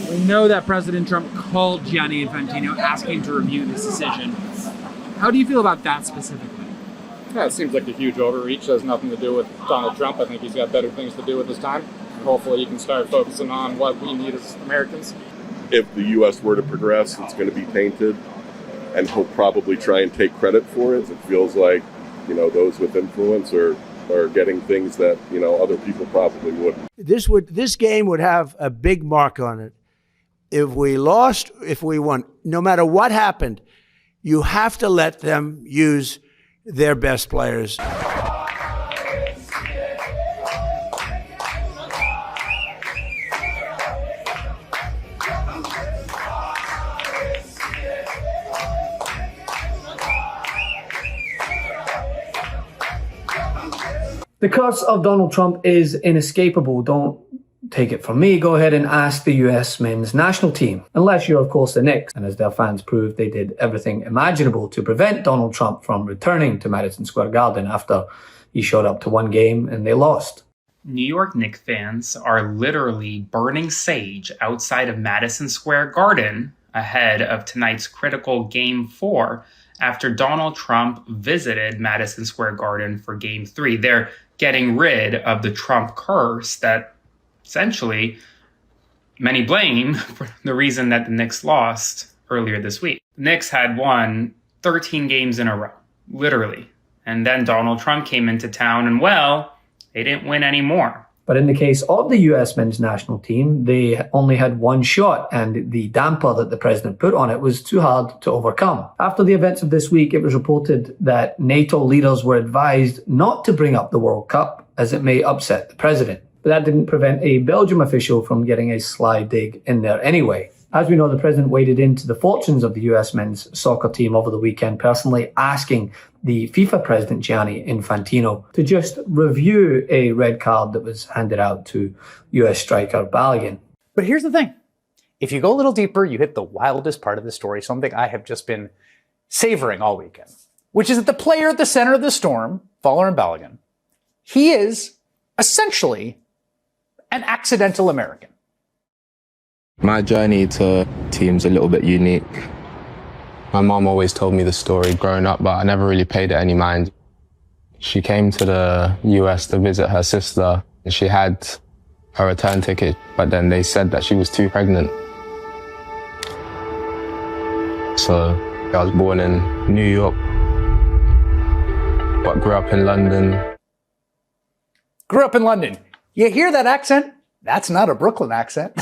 We know that President Trump called Gianni Infantino asking to review this decision. How do you feel about that specifically? Yeah, it seems like a huge overreach. It has nothing to do with Donald Trump. I think he's got better things to do with his time. And hopefully he can start focusing on what we need as Americans. If the U.S. were to progress, it's going to be tainted, and he'll probably try and take credit for it. It feels like, those with influence are getting things that, other people probably wouldn't. This game would have a big mark on it. If we lost, if we won, no matter what happened, you have to let them use their best players. The curse of Donald Trump is inescapable. Don't take it from me. Go ahead and ask the US men's national team. Unless you're, of course, the Knicks. And as their fans proved, they did everything imaginable to prevent Donald Trump from returning to Madison Square Garden after he showed up to one game and they lost. New York Knicks fans are literally burning sage outside of Madison Square Garden ahead of tonight's critical Game 4 after Donald Trump visited Madison Square Garden for Game 3. They're getting rid of the Trump curse that essentially many blame for the reason that the Knicks lost earlier this week. The Knicks had won 13 games in a row, literally. And then Donald Trump came into town and, well, they didn't win any more. But in the case of the US men's national team, they only had one shot, and the damper that the president put on it was too hard to overcome. After the events of this week, it was reported that NATO leaders were advised not to bring up the World Cup as it may upset the president. But that didn't prevent a Belgium official from getting a sly dig in there anyway. As we know, the president waded into the fortunes of the US men's soccer team over the weekend, personally asking the FIFA president, Gianni Infantino, to just review a red card that was handed out to US striker Balogun. But here's the thing. If you go a little deeper, you hit the wildest part of the story, something I have just been savoring all weekend, which is that the player at the center of the storm, Folarin Balogun, he is essentially an accidental American. My journey to team's a little bit unique. My mom always told me the story growing up, but I never really paid it any mind. She came to the US to visit her sister, and she had her return ticket, but then they said that she was too pregnant. So I was born in New York, but grew up in London. Grew up in London. You hear that accent? That's not a Brooklyn accent.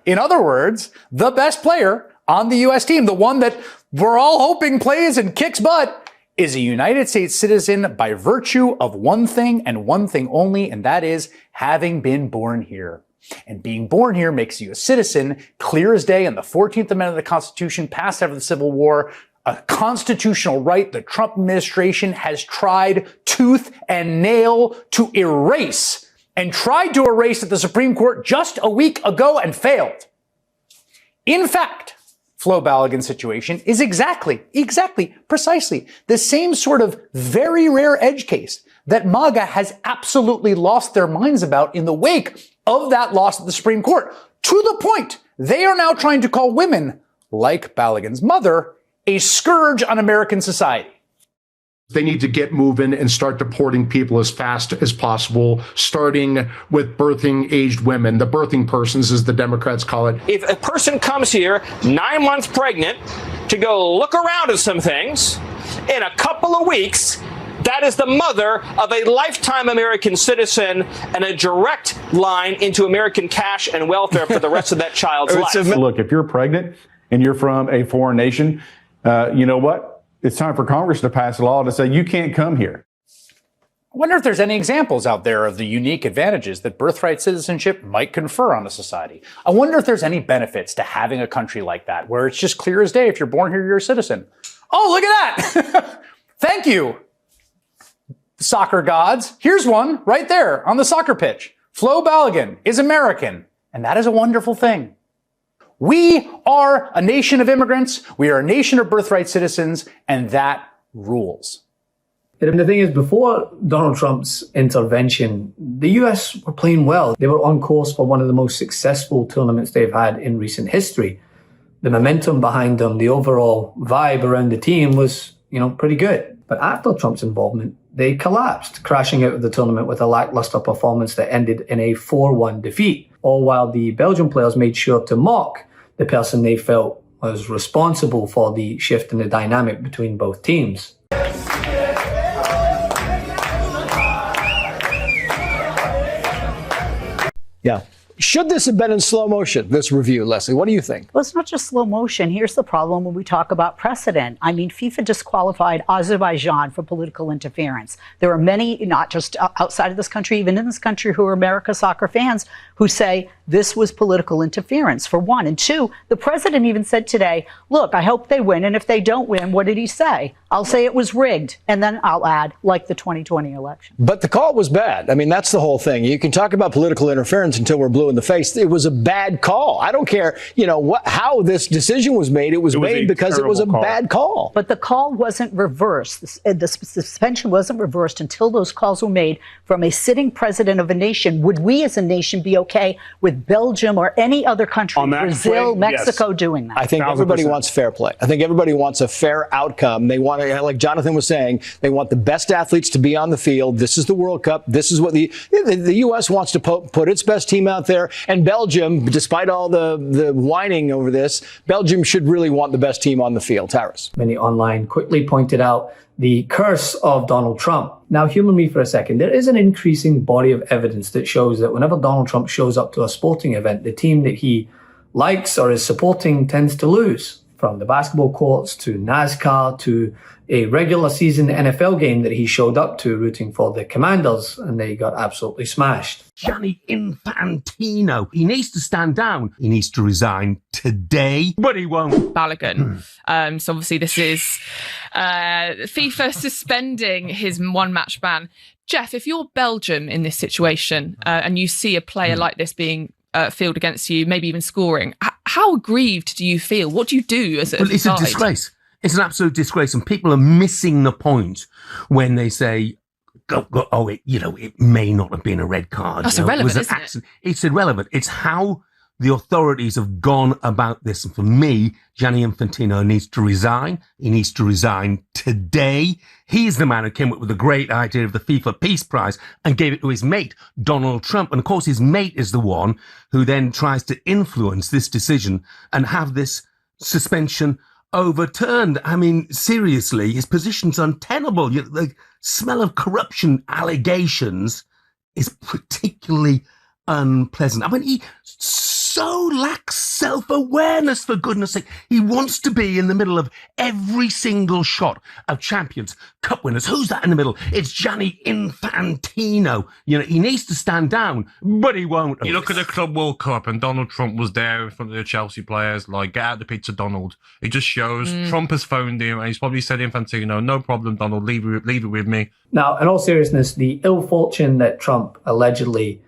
In other words, the best player on the U.S. team, the one that we're all hoping plays and kicks butt, is a United States citizen by virtue of one thing and one thing only, and that is having been born here. And being born here makes you a citizen, clear as day, in the 14th Amendment of the Constitution passed after the Civil War, a constitutional right the Trump administration has tried tooth and nail to erase, and tried to erase at the Supreme Court just a week ago and failed. In fact, Flo Balogun's situation is precisely the same sort of very rare edge case that MAGA has absolutely lost their minds about in the wake of that loss at the Supreme Court, to the point they are now trying to call women, like Balogun's mother, a scourge on American society. They need to get moving and start deporting people as fast as possible, starting with birthing-aged women. The birthing persons, as the Democrats call it. If a person comes here 9 months pregnant to go look around at some things, in a couple of weeks, that is the mother of a lifetime American citizen and a direct line into American cash and welfare for the rest of that child's life. Look, if you're pregnant and you're from a foreign nation, you know what? It's time for Congress to pass a law to say you can't come here. I wonder if there's any examples out there of the unique advantages that birthright citizenship might confer on a society. I wonder if there's any benefits to having a country like that, where it's just clear as day if you're born here, you're a citizen. Oh, look at that! Thank you, soccer gods. Here's one right there on the soccer pitch. Flo Balogun is American, and that is a wonderful thing. We are a nation of immigrants, we are a nation of birthright citizens, and that rules. And the thing is, before Donald Trump's intervention, the US were playing well. They were on course for one of the most successful tournaments they've had in recent history. The momentum behind them, the overall vibe around the team was, pretty good. But after Trump's involvement, they collapsed, crashing out of the tournament with a lackluster performance that ended in a 4-1 defeat, all while the Belgian players made sure to mock the person they felt was responsible for the shift in the dynamic between both teams. Yeah. Should this have been in slow motion, this review, Leslie? What do you think? Well, it's not just slow motion. Here's the problem when we talk about precedent. I mean, FIFA disqualified Azerbaijan for political interference. There are many, not just outside of this country, even in this country, who are America soccer fans who say this was political interference, for one. And two, the president even said today, look, I hope they win. And if they don't win, what did he say? I'll say it was rigged. And then I'll add, like the 2020 election. But the call was bad. I mean, that's the whole thing. You can talk about political interference until we're blue in the face. It was a bad call. I don't care, how this decision was made. It was made because it was a bad call. But the call wasn't reversed. The suspension wasn't reversed until those calls were made from a sitting president of a nation. Would we as a nation be okay with Belgium or any other country, Brazil, Mexico, doing that? I think everybody wants fair play. I think everybody wants a fair outcome. They want to, like Jonathan was saying, they want the best athletes to be on the field. This is the World Cup. This is what the U.S. wants to put its best team out there. And Belgium, despite all the whining over this, Belgium should really want the best team on the field. Tyrus. Many online quickly pointed out the curse of Donald Trump. Now, humor me for a second. There is an increasing body of evidence that shows that whenever Donald Trump shows up to a sporting event, the team that he likes or is supporting tends to lose. From the basketball courts to NASCAR to a regular season NFL game that he showed up to rooting for the Commanders, and they got absolutely smashed. Gianni Infantino. He needs to stand down. He needs to resign today, but he won't. Balogun. So obviously this is FIFA suspending his one-match ban. Jeff, if you're Belgium in this situation and you see a player like this being field against you, maybe even scoring, how aggrieved do you feel? What do you do as a Well, it's a disgrace. It's an absolute disgrace, and people are missing the point when they say, it may not have been a red card. That's irrelevant, isn't it? It's irrelevant. It's how the authorities have gone about this. And for me, Gianni Infantino needs to resign. He needs to resign today. He's the man who came up with the great idea of the FIFA Peace Prize and gave it to his mate, Donald Trump. And of course, his mate is the one who then tries to influence this decision and have this suspension overturned. I mean, seriously, his position's untenable. The smell of corruption allegations is particularly unpleasant. I mean, he so lacks self-awareness, for goodness sake. He wants to be in the middle of every single shot of champions, cup winners. Who's that in the middle? It's Gianni Infantino. He needs to stand down, but he won't. You look at the Club World Cup and Donald Trump was there in front of the Chelsea players, like, get out the pizza, Donald. It just shows Trump has phoned him and he's probably said, Infantino, no problem, Donald, leave it with me. Now, in all seriousness, the ill fortune that Trump allegedly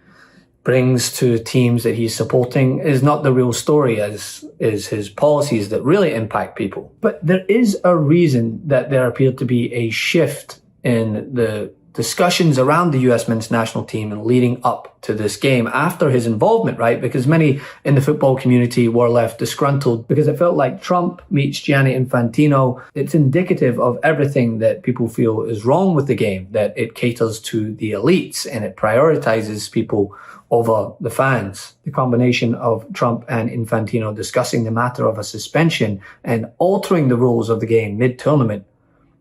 brings to teams that he's supporting is not the real story, as is his policies that really impact people. But there is a reason that there appeared to be a shift in the discussions around the US men's national team and leading up to this game after his involvement, right? Because many in the football community were left disgruntled because it felt like Trump meets Gianni Infantino. It's indicative of everything that people feel is wrong with the game, that it caters to the elites and it prioritizes people over the fans. The combination of Trump and Infantino discussing the matter of a suspension and altering the rules of the game mid-tournament,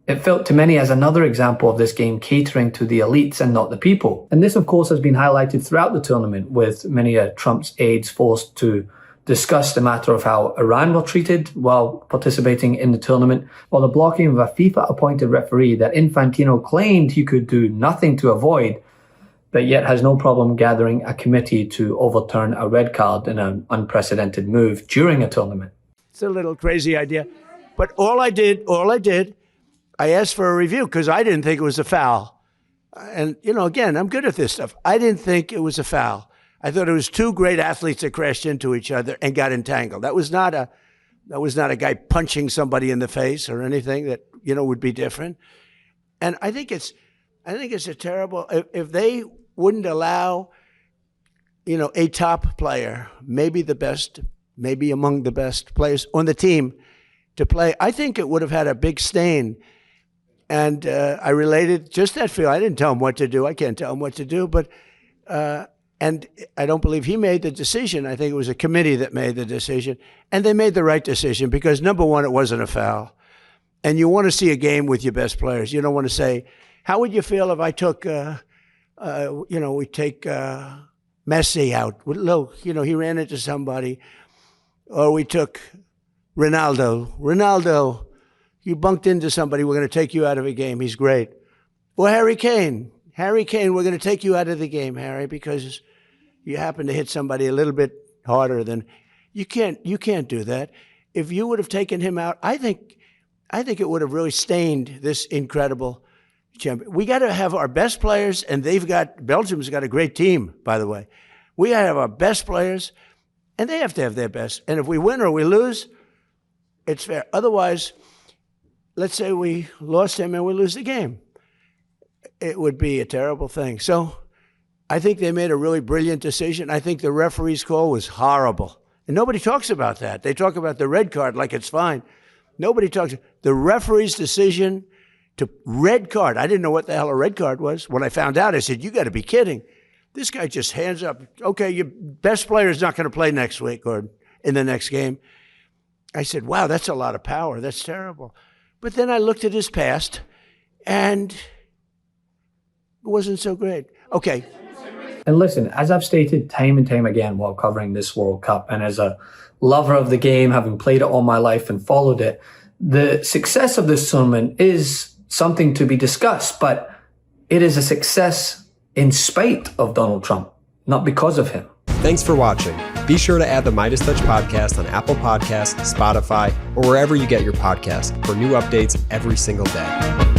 it felt to many as another example of this game catering to the elites and not the people. And this, of course, has been highlighted throughout the tournament, with many Trump's aides forced to discuss the matter of how Iran were treated while participating in the tournament, or the blocking of a FIFA-appointed referee that Infantino claimed he could do nothing to avoid, but yet has no problem gathering a committee to overturn a red card in an unprecedented move during a tournament. It's a little crazy idea. But all I did, I asked for a review because I didn't think it was a foul. And, again, I'm good at this stuff. I didn't think it was a foul. I thought it was two great athletes that crashed into each other and got entangled. That was not a guy punching somebody in the face or anything that, would be different. And I think it's a terrible, if they wouldn't allow, a top player, maybe the best, maybe among the best players on the team to play, I think it would have had a big stain. And I related just that feel. I didn't tell him what to do. I can't tell him what to do, but, and I don't believe he made the decision. I think it was a committee that made the decision. And they made the right decision because, number one, it wasn't a foul. And you want to see a game with your best players. You don't want to say, how would you feel if I took, we take Messi out? Look, he ran into somebody. Or we took Ronaldo. Ronaldo, you bunked into somebody. We're going to take you out of a game. He's great. Or Harry Kane. Harry Kane, we're going to take you out of the game, Harry, because you happen to hit somebody a little bit harder than you can't do that. If you would have taken him out, I think it would have really stained this incredible champion. We got to have our best players, and Belgium's got a great team, by the way. We got to have our best players, and they have to have their best. And if we win or we lose, it's fair. Otherwise, let's say we lost him and we lose the game. It would be a terrible thing. So I think they made a really brilliant decision. I think the referee's call was horrible. And nobody talks about that. They talk about the red card like it's fine. Nobody talks. The referee's decision to red card. I didn't know what the hell a red card was. When I found out, I said, you got to be kidding. This guy just hands up. Okay, your best player is not going to play next week or in the next game. I said, wow, that's a lot of power. That's terrible. But then I looked at his past, and it wasn't so great. Okay. And listen, as I've stated time and time again while covering this World Cup, and as a lover of the game, having played it all my life and followed it, the success of this tournament is something to be discussed, but it is a success in spite of Donald Trump, not because of him. Thanks for watching. Be sure to add the MeidasTouch podcast on Apple Podcasts, Spotify, or wherever you get your podcasts for new updates every single day.